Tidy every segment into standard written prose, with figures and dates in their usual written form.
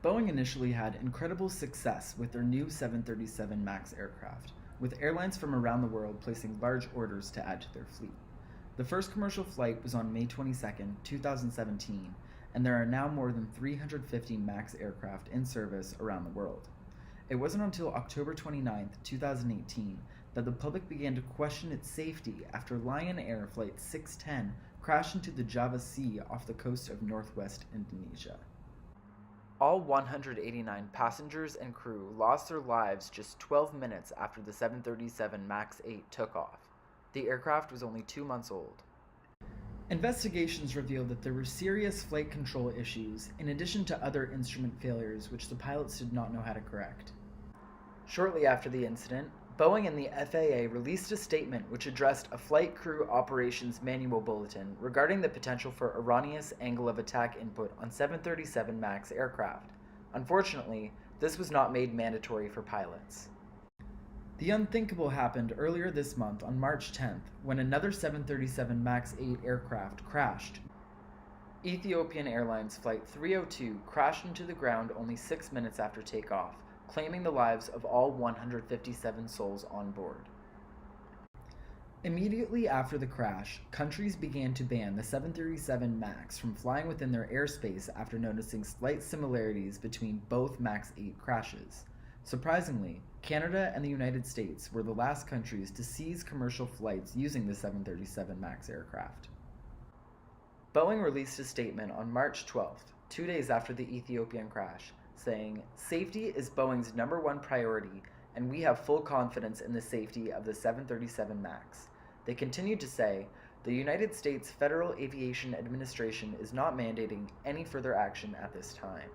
Boeing initially had incredible success with their new 737 MAX aircraft, with airlines from around the world placing large orders to add to their fleet. The first commercial flight was on May 22, 2017, and there are now more than 350 MAX aircraft in service around the world. It wasn't until October 29, 2018, that the public began to question its safety after Lion Air Flight 610 crashed into the Java Sea off the coast of northwest Indonesia. All 189 passengers and crew lost their lives just 12 minutes after the 737 MAX 8 took off. The aircraft was only 2 months old. Investigations revealed that there were serious flight control issues, in addition to other instrument failures which the pilots did not know how to correct. Shortly after the incident, Boeing and the FAA released a statement which addressed a Flight Crew Operations Manual Bulletin regarding the potential for erroneous angle of attack input on 737 MAX aircraft. Unfortunately, this was not made mandatory for pilots. The unthinkable happened earlier this month on March 10th, when another 737 MAX 8 aircraft crashed. Ethiopian Airlines Flight 302 crashed into the ground only 6 minutes after takeoff, claiming the lives of all 157 souls on board. Immediately after the crash, countries began to ban the 737 MAX from flying within their airspace after noticing slight similarities between both MAX 8 crashes. Surprisingly, Canada and the United States were the last countries to seize commercial flights using the 737 MAX aircraft. Boeing released a statement on March 12th, 2 days after the Ethiopian crash, saying, "Safety is Boeing's #1 priority, and we have full confidence in the safety of the 737 MAX. They continued to say, "The United States Federal Aviation Administration is not mandating any further action at this time."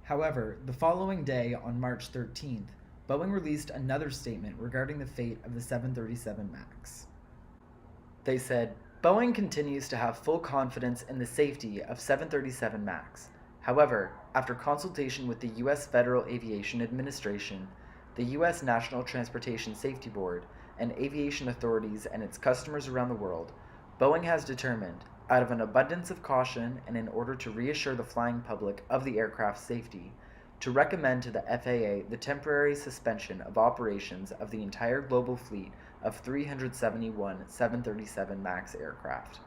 However, the following day, on March 13th, Boeing released another statement regarding the fate of the 737 MAX. They said, "Boeing continues to have full confidence in the safety of 737 MAX. However, after consultation with the U.S. Federal Aviation Administration, the U.S. National Transportation Safety Board, and aviation authorities and its customers around the world, Boeing has determined, out of an abundance of caution and in order to reassure the flying public of the aircraft's safety, to recommend to the FAA the temporary suspension of operations of the entire global fleet of 371 737 MAX aircraft."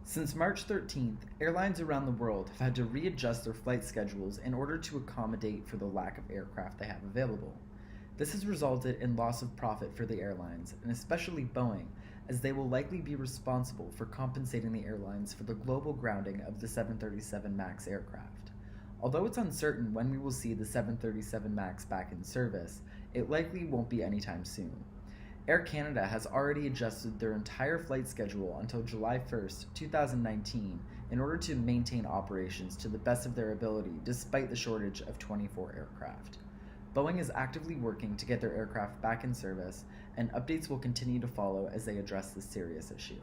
Since March 13th, airlines around the world have had to readjust their flight schedules in order to accommodate for the lack of aircraft they have available. This has resulted in loss of profit for the airlines, and especially Boeing, as they will likely be responsible for compensating the airlines for the global grounding of the 737 MAX aircraft. Although it's uncertain when we will see the 737 MAX back in service, it likely won't be anytime soon. Air Canada has already adjusted their entire flight schedule until July 1st, 2019 in order to maintain operations to the best of their ability despite the shortage of 24 aircraft. Boeing is actively working to get their aircraft back in service, and updates will continue to follow as they address this serious issue.